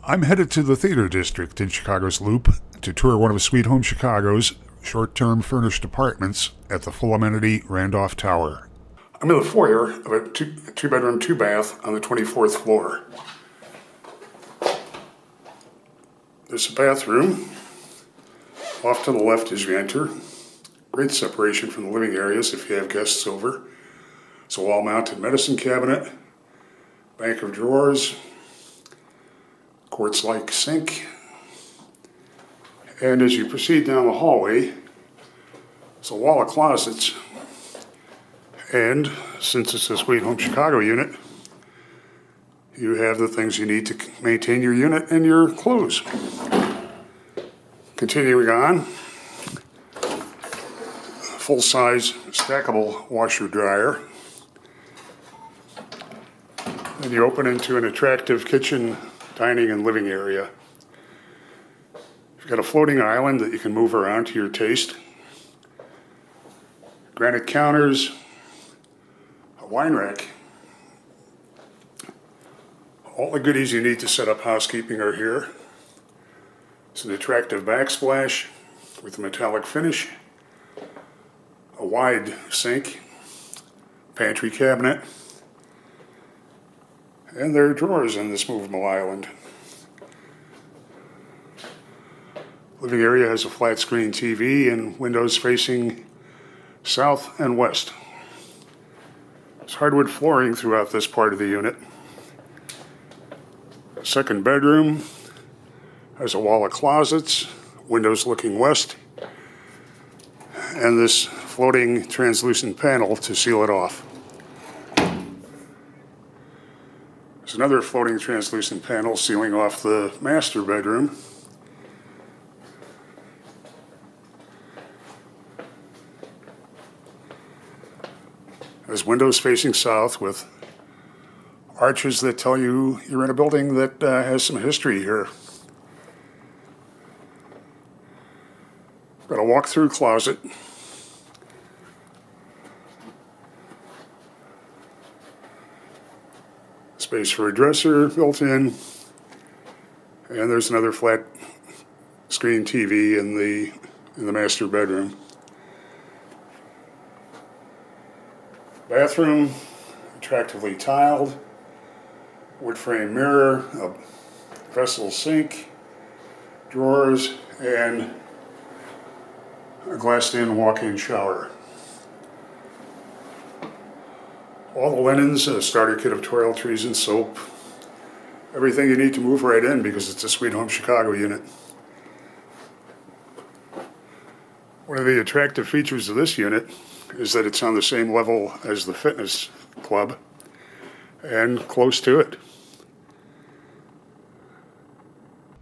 I'm headed to the Theater District in Chicago's Loop to tour one of Sweet Home Chicago's short-term furnished apartments at the full amenity Randolph Tower. I'm in the foyer of a two-bedroom, two-bath on the 24th floor. There's a bathroom off to the left as you enter. Great separation from the living areas if you have guests over. It's a wall-mounted medicine cabinet, bank of drawers, quartz-like sink. And as you proceed down the hallway, there's a wall of closets. And since it's a Sweet Home Chicago unit, you have the things you need to maintain your unit and your clothes. Continuing on, full-size stackable washer dryer. Then you open into an attractive kitchen, dining, and living area. You've got a floating island that you can move around to your taste. Granite counters, a wine rack. All the goodies you need to set up housekeeping are here. It's an attractive backsplash with a metallic finish, a wide sink, pantry cabinet, and there are drawers in this movable island. Living area has a flat screen TV and windows facing south and west. There's hardwood flooring throughout this part of the unit. Second bedroom has a wall of closets, windows looking west, and this floating translucent panel to seal it off. There's another floating translucent panel sealing off the master bedroom. There's windows facing south with arches that tell you you're in a building that has some history here. Got a walk-through closet. Space for a dresser built in. And there's another flat screen TV in the master bedroom. Bathroom, attractively tiled. Wood frame mirror, a vessel sink, drawers, and a glassed-in walk-in shower. All the linens, a starter kit of toiletries and soap. Everything you need to move right in because it's a Sweet Home Chicago unit. One of the attractive features of this unit is that it's on the same level as the fitness club and close to it.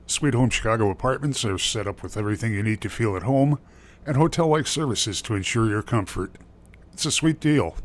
Sweet Home Chicago apartments are set up with everything you need to feel at home and hotel-like services to ensure your comfort. It's a sweet deal.